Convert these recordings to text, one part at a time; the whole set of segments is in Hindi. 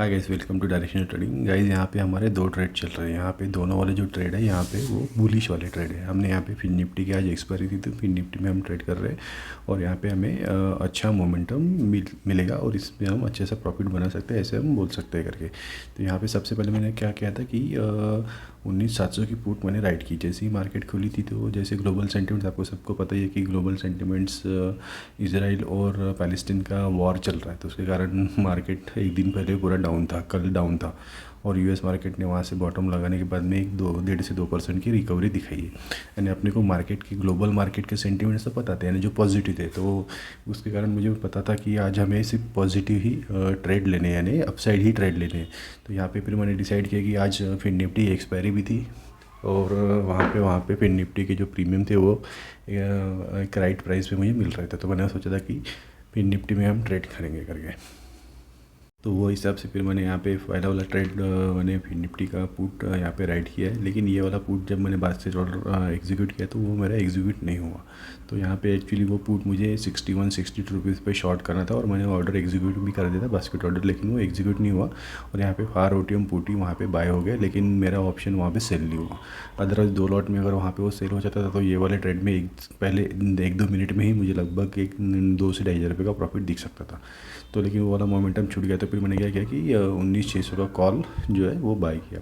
Hi guys, welcome to directional trading. Guys यहाँ पे हमारे दो ट्रेड चल रहे हैं। यहाँ पे दोनों वाले जो ट्रेड है यहाँ पे वो बुलिश वाले ट्रेड है। हमने यहाँ पे फिन निफ्टी की आज एक्सपायरी थी तो फिन निफ्टी में हम ट्रेड कर रहे हैं और यहाँ पे हमें अच्छा मोमेंटम मिलेगा और इसमें हम अच्छे से प्रॉफिट बना सकते हैं, ऐसे हम बोल सकते हैं करके। तो यहाँ पे सबसे पहले मैंने क्या किया था कि 19,700 की पुट मैंने राइट की। जैसे ही मार्केट खुली थी तो जैसे ग्लोबल सेंटिमेंट्स, आपको सबको पता ही है कि ग्लोबल सेंटिमेंट्स इजराइल और पैलेस्टीन का वॉर चल रहा है, तो उसके कारण मार्केट एक दिन पहले पूरा डाउन था, कल डाउन था। और यूएस मार्केट ने वहाँ से बॉटम लगाने के बाद में 1-1.5 से 2% की रिकवरी दिखाई है। यानी अपने को मार्केट की, ग्लोबल मार्केट के सेंटिमेंट्स तो पता थे, यानी जो पॉजिटिव थे, तो उसके कारण मुझे पता था कि आज हमें सिर्फ पॉजिटिव ही ट्रेड लेने हैं, यानी अपसाइड ही ट्रेड लेने हैं। तो यहाँ पे फिर मैंने डिसाइड किया कि आज फिर निफ्टी एक्सपायरी भी थी और वहाँ पे फिर निफ्टी के जो प्रीमियम थे वो एक राइट प्राइस पे मुझे मिल रहे थे। तो मैंने सोचा था कि फिर निफ्टी में हम ट्रेड करेंगे करके। तो वो हिसाब से फिर मैंने यहाँ पे पहला वाला ट्रेड मैंने फिर निफ्टी का पुट यहाँ पे राइट किया है। लेकिन ये वाला पुट जब मैंने बास्केट ऑर्डर एग्जीक्यूट किया तो वो मेरा एग्जीक्यूट नहीं हुआ। तो यहाँ पे एक्चुअली वो पुट मुझे 61-62 रुपीज़ पे शॉर्ट करना था और मैंने ऑर्डर एग्जीक्यूट भी कर दिया था, बास्केट ऑर्डर, लेकिन वो एग्जीक्यूट नहीं हुआ। और यहाँ पे फार ओटीएम पुट ही वहाँ पे बाय हो गया, लेकिन मेरा ऑप्शन वहाँ पे सेल नहीं हुआ। अदरवाइज़ 2 लॉट में अगर वहाँ पे वो सेल हो जाता था तो ये वाले ट्रेड में पहले 1-2 मिनट में ही मुझे लगभग 2 से 2,500 रुपये का प्रॉफिट दिख सकता था। तो लेकिन वो वाला मोमेंटम छूट गया। तो फिर मैंने क्या किया कि 19,600 का कॉल जो है वो बाय किया।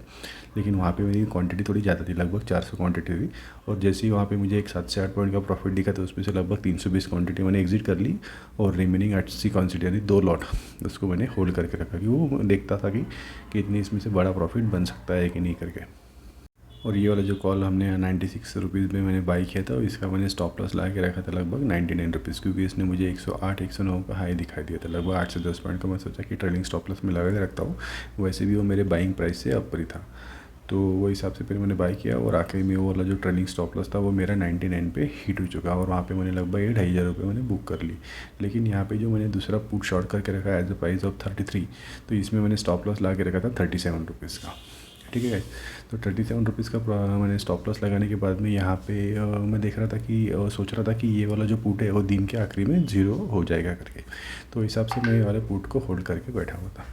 लेकिन वहाँ पे मेरी क्वांटिटी थोड़ी ज़्यादा थी, लगभग 400 क्वांटिटी थी। और जैसे ही वहाँ पे मुझे एक 7 से 8 पॉइंट का प्रॉफिट दिखा तो उसमें से लगभग 320 क्वांटिटी मैंने एग्जिट कर ली और रिमेनिंग 80 क्वांटिटी यानी 2 लॉट उसको मैंने होल्ड करके रखा कि वो देखता था कि कितनी इसमें से बड़ा प्रॉफिट बन सकता है कि नहीं करके। और ये वाला जो कॉल हमने 96 रुपीज़ में मैंने बाई किया था, इसका मैंने स्टॉप लॉस लगा के रखा था लगभग 99 रुपीज़, क्योंकि इसने मुझे 108-109 का हाई दिखाई दिया था, लगभग 8 से 10 पॉइंट का। मैं सोचा कि ट्रेलिंग स्टॉप लॉस में लगा के रखता हूँ, वैसे भी वो मेरे बाइंग प्राइस से ऊपर ही था। तो वो हिसाब से फिर मैंने बाई किया और आखिर में वो वाला जो ट्रेलिंग स्टॉप लॉस था वो मेरा 99 पे हिट हो चुका और वहाँ पे मैंने लगभग 2,500 रुपये मैंने बुक कर ली। लेकिन यहाँ पे जो मैंने दूसरा पुट शॉर्ट करके रखा है एज अ प्राइस ऑफ 33, तो इसमें मैंने स्टॉप लॉस लगा के रखा था 37 रुपीज़ का। ठीक है, तो 37 रुपीज़ का मैंने स्टॉप लॉस लगाने के बाद में यहाँ पे मैं देख रहा था कि सोच रहा था कि ये वाला जो पुट है वो दिन के आखिरी में 0 हो जाएगा करके। तो हिसाब से मैं ये वाले पुट को होल्ड करके बैठा हुआ था।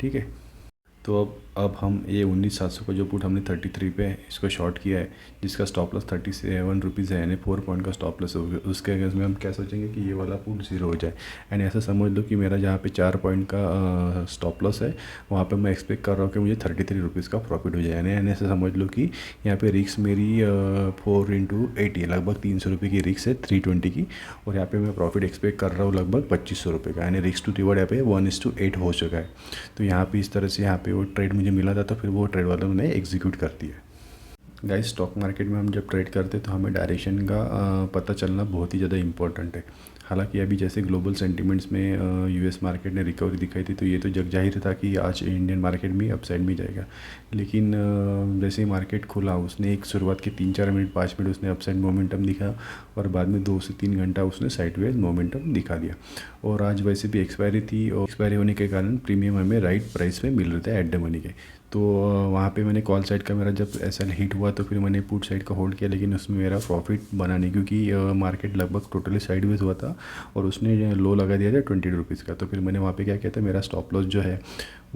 ठीक है, तो अब हम ये 19,700 का जो पुट हमने 33 पे इसको शॉर्ट किया है, जिसका स्टॉप लॉस 37 रुपीज़ है, यानी 4 पॉइंट का स्टॉप लॉस हो गया। उसके अगेंस्ट में हम क्या सोचेंगे कि ये वाला पुट 0 हो जाए। एंड ऐसा समझ लो कि मेरा जहाँ पे 4 पॉइंट का स्टॉप लॉस है वहाँ पे मैं एक्सपेक्ट कर रहा हूँ कि मुझे 33 रुपीज़ का प्रॉफिट हो जाए। यानी ऐसा समझ लो कि यहाँ पे रिक्स मेरी 4 × 80 है, लगभग 300 रुपये की रिक्स है 320 की। और यहाँ पे मैं प्रॉफिट एक्सपेक्ट कर रहा हूँ लगभग 2,500 रुपये का, यानी रिक्स टू रिवॉर्ड यहाँ पे 1:8 हो चुका है। तो यहाँ पे इस तरह से यहाँ पे वो ट्रेड मुझे मिला था, तो फिर वो ट्रेड वालों ने एग्जीक्यूट कर दिया। गाइस, स्टॉक मार्केट में हम जब ट्रेड करते हैं तो हमें डायरेक्शन का पता चलना बहुत ही ज़्यादा इंपॉर्टेंट है। हालांकि अभी जैसे ग्लोबल सेंटिमेंट्स में यूएस मार्केट ने रिकवरी दिखाई थी तो ये तो जग जाहिर था कि आज इंडियन मार्केट भी अपसाइड में जाएगा। लेकिन जैसे ही मार्केट खुला उसने एक शुरुआत के 3-4 मिनट 5 मिनट उसने अपसाइड मोमेंटम दिखा और बाद में 2 से 3 घंटा उसने साइडवेज मोमेंटम दिखा दिया। और आज वैसे भी एक्सपायरी थी और एक्सपायरी होने के कारण प्रीमियम हमें राइट प्राइस पे मिल रहे थे एट द मनी के। तो वहाँ पे मैंने कॉल साइड का मेरा जब ऐसा हिट हुआ तो फिर मैंने पुट साइड का होल्ड किया, लेकिन उसमें मेरा प्रॉफिट बना नहीं, क्योंकि मार्केट लगभग टोटली साइडवेज हुआ था और उसने लो लगा दिया था 20 रुपीज़ का। तो फिर मैंने वहाँ पे क्या किया था, मेरा स्टॉप लॉस जो है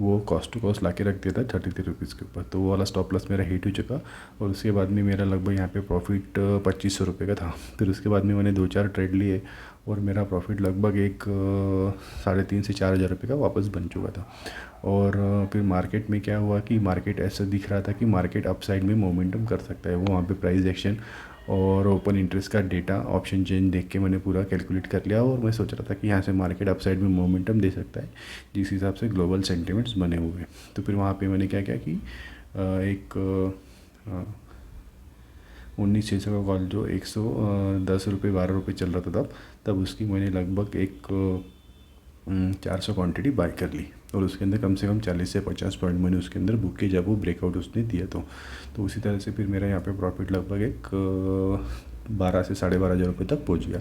वो कॉस्ट टू कॉस्ट ला के रख दिया था 33 रुपीज़ के ऊपर। तो वो वाला स्टॉप लॉस मेरा हिट हो चुका और उसके बाद में मेरा लगभग यहाँ पे प्रॉफिट 2,500 रुपये का था। फिर उसके बाद में मैंने 2-4 ट्रेड लिए और मेरा प्रॉफिट लगभग 3,500 से 4,000 रुपये का वापस बन चुका था। और फिर मार्केट में क्या हुआ कि मार्केट ऐसा दिख रहा था कि मार्केट अपसाइड में मोमेंटम कर सकता है। वो वहाँ पे प्राइस एक्शन और ओपन इंटरेस्ट का डेटा ऑप्शन चेंज देख के मैंने पूरा कैलकुलेट कर लिया और मैं सोच रहा था कि यहाँ से मार्केट अपसाइड में मोमेंटम दे सकता है, जिस हिसाब से ग्लोबल सेंटिमेंट्स बने हुए हैं। तो फिर वहाँ पे मैंने क्या किया कि एक 19,600 का कॉल जो 110 रुपये 12 रुपये चल रहा था तब उसकी मैंने लगभग 400 क्वांटिटी बाय कर ली और उसके अंदर कम से कम 40 से 50 पॉइंट मैंने उसके अंदर बुक किए जब वो ब्रेकआउट उसने दिया। तो उसी तरह से फिर मेरा यहाँ पे प्रॉफिट लगभग 12 से 12,500 रुपये तक पहुँच गया।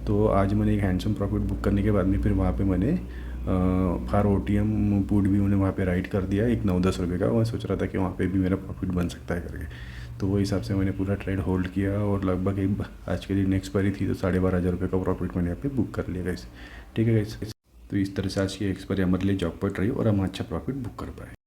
तो आज मैंने एक हैंडसम प्रॉफिट बुक करने के बाद में फिर वहाँ पे मैंने फार ओटीएम पुट भी मैंने वहाँ पे राइट कर दिया 9-10 रुपये का। मैं सोच रहा था कि वहाँ पे भी मेरा प्रॉफिट बन सकता है करके। तो वो हिसाब से मैंने पूरा ट्रेड होल्ड किया और लगभग आज के दिन एक्सपायरी थी तो 12,500 रुपये का प्रॉफिट मैंने यहाँ पे बुक कर लिया गाइस। ठीक है गाइस। तो इस तरह से आज की एक्सपायरी हमारे लिए जॉब पर रही और हम अच्छा प्रॉफिट बुक कर पाए।